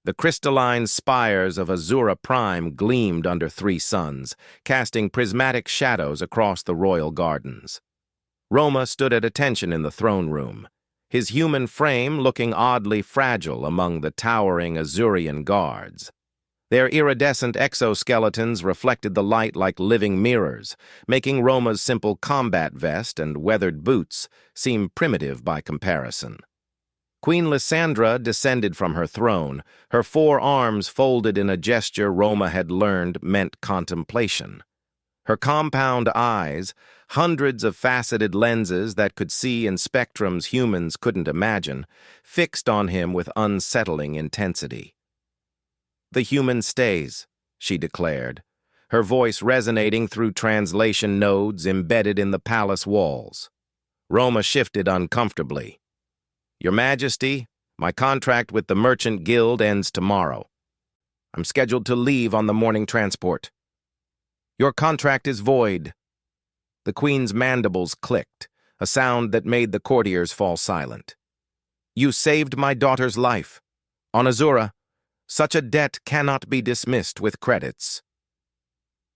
The crystalline spires of Azura Prime gleamed under three suns, casting prismatic shadows across the royal gardens. Roma stood at attention in the throne room, his human frame looking oddly fragile among the towering Azurian guards. Their iridescent exoskeletons reflected the light like living mirrors, making Roma's simple combat vest and weathered boots seem primitive by comparison. Queen Lysandra descended from her throne, her four arms folded in a gesture Roma had learned meant contemplation. Her compound eyes, hundreds of faceted lenses that could see in spectrums humans couldn't imagine, fixed on him with unsettling intensity. "The human stays," she declared, her voice resonating through translation nodes embedded in the palace walls. Roma shifted uncomfortably. "Your Majesty, my contract with the Merchant Guild ends tomorrow. I'm scheduled to leave on the morning transport." "Your contract is void." The Queen's mandibles clicked, a sound that made the courtiers fall silent. "You saved my daughter's life. On Azura, such a debt cannot be dismissed with credits."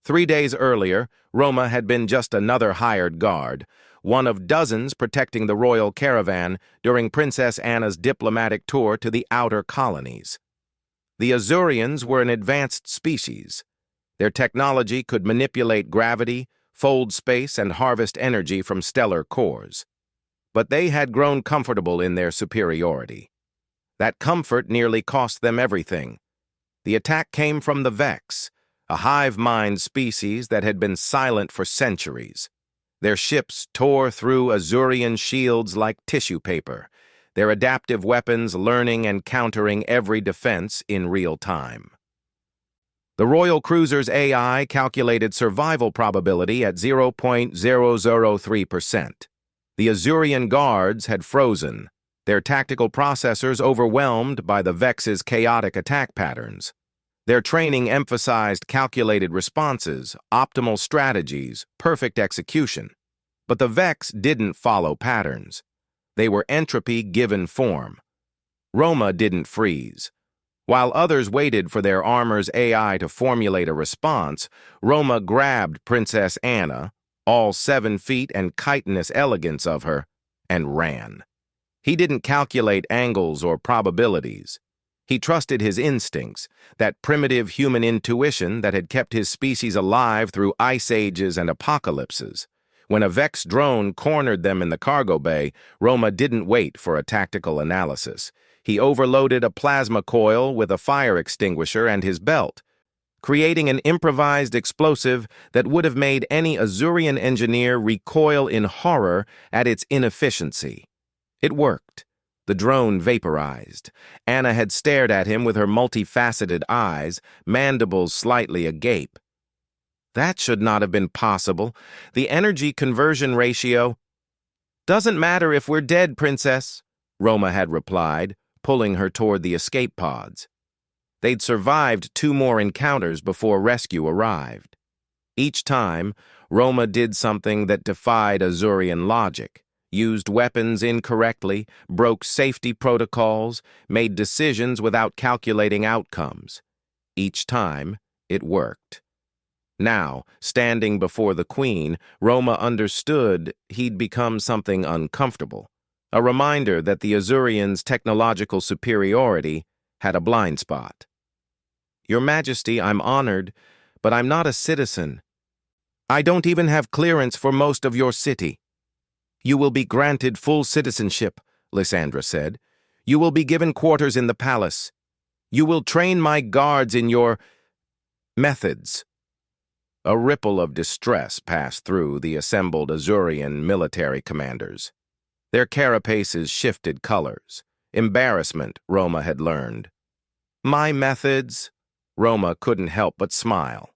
3 days earlier, Roma had been just another hired guard, one of dozens protecting the royal caravan during Princess Anna's diplomatic tour to the outer colonies. The Azurians were an advanced species. Their technology could manipulate gravity, fold space, and harvest energy from stellar cores. But they had grown comfortable in their superiority. That comfort nearly cost them everything. The attack came from the Vex, a hive-mind species that had been silent for centuries. Their ships tore through Azurian shields like tissue paper, their adaptive weapons learning and countering every defense in real time. The royal cruiser's AI calculated survival probability at 0.003%. The Azurian guards had frozen, their tactical processors overwhelmed by the Vex's chaotic attack patterns. Their training emphasized calculated responses, optimal strategies, perfect execution. But the Vex didn't follow patterns. They were entropy given form. Roma didn't freeze. While others waited for their armor's AI to formulate a response, Roma grabbed Princess Anna, all 7 feet and chitinous elegance of her, and ran. He didn't calculate angles or probabilities. He trusted his instincts, that primitive human intuition that had kept his species alive through ice ages and apocalypses. When a Vex drone cornered them in the cargo bay, Roma didn't wait for a tactical analysis. He overloaded a plasma coil with a fire extinguisher and his belt, creating an improvised explosive that would have made any Azurian engineer recoil in horror at its inefficiency. It worked. The drone vaporized. Anna had stared at him with her multifaceted eyes, mandibles slightly agape. "That should not have been possible. The energy conversion ratio—" "Doesn't matter if we're dead, Princess," Roma had replied, pulling her toward the escape pods. They'd survived 2 more encounters before rescue arrived. Each time, Roma did something that defied Azurian logic. Used weapons incorrectly, broke safety protocols, made decisions without calculating outcomes. Each time, it worked. Now, standing before the Queen, Roma understood he'd become something uncomfortable, a reminder that the Azurians' technological superiority had a blind spot. "Your Majesty, I'm honored, but I'm not a citizen. I don't even have clearance for most of your city." "You will be granted full citizenship," Lysandra said. "You will be given quarters in the palace. You will train my guards in your methods." A ripple of distress passed through the assembled Azurian military commanders. Their carapaces shifted colors. Embarrassment, Roma had learned. "My methods?" Roma couldn't help but smile.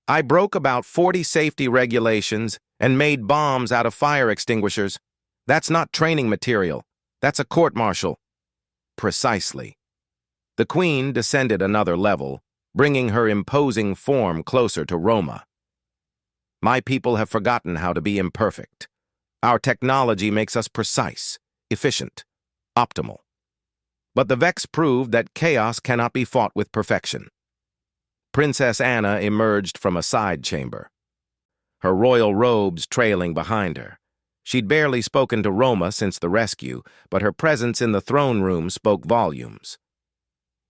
"I broke about 40 safety regulations and made bombs out of fire extinguishers. That's not training material. That's a court-martial." "Precisely." The Queen descended another level, bringing her imposing form closer to Roma. "My people have forgotten how to be imperfect. Our technology makes us precise, efficient, optimal." But the Vex proved that chaos cannot be fought with perfection. Princess Anna emerged from a side chamber, her royal robes trailing behind her. She'd barely spoken to Roma since the rescue, but her presence in the throne room spoke volumes.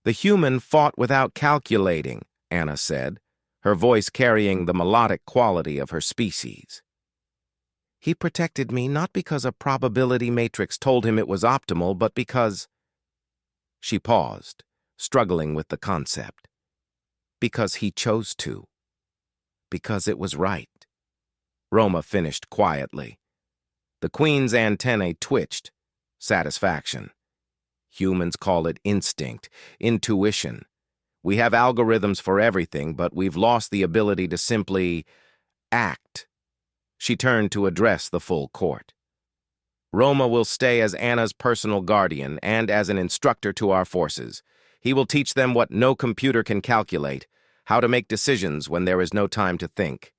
"The human fought without calculating," Anna said, her voice carrying the melodic quality of her species. "He protected me not because a probability matrix told him it was optimal, but because—" She paused, struggling with the concept. "Because he chose to. Because it was right." Roma finished quietly. The Queen's antennae twitched. Satisfaction. Humans call it instinct, intuition. We have algorithms for everything, but we've lost the ability to simply act. She turned to address the full court. "Roma will stay as Anna's personal guardian and as an instructor to our forces. He will teach them what no computer can calculate, how to make decisions when there is no time to think."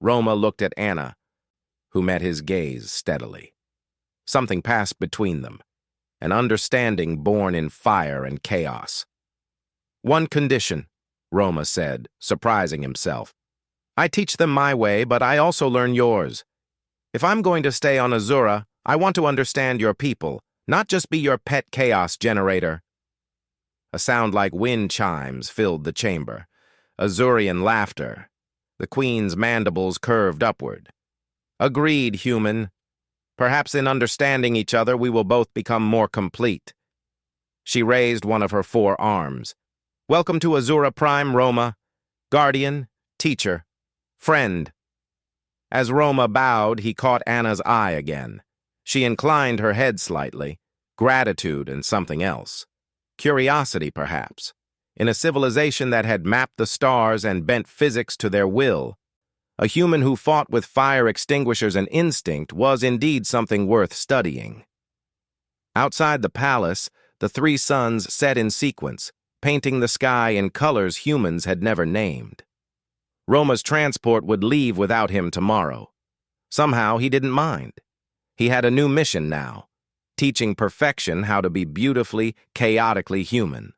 Roma looked at Anna, who met his gaze steadily. Something passed between them, an understanding born in fire and chaos. "One condition," Roma said, surprising himself. "I teach them my way, but I also learn yours. If I'm going to stay on Azura, I want to understand your people, not just be your pet chaos generator." A sound like wind chimes filled the chamber. Azurian laughter. The Queen's mandibles curved upward. "Agreed, human. Perhaps in understanding each other we will both become more complete." She raised one of her 4 arms. "Welcome to Azura Prime, Roma. Guardian, teacher, friend." As Roma bowed, he caught Anna's eye again. She inclined her head slightly. Gratitude and something else. Curiosity, perhaps. In a civilization that had mapped the stars and bent physics to their will, a human who fought with fire extinguishers and instinct was indeed something worth studying. Outside the palace, the 3 suns set in sequence, painting the sky in colors humans had never named. Roma's transport would leave without him tomorrow. Somehow he didn't mind. He had a new mission now, teaching perfection how to be beautifully, chaotically human.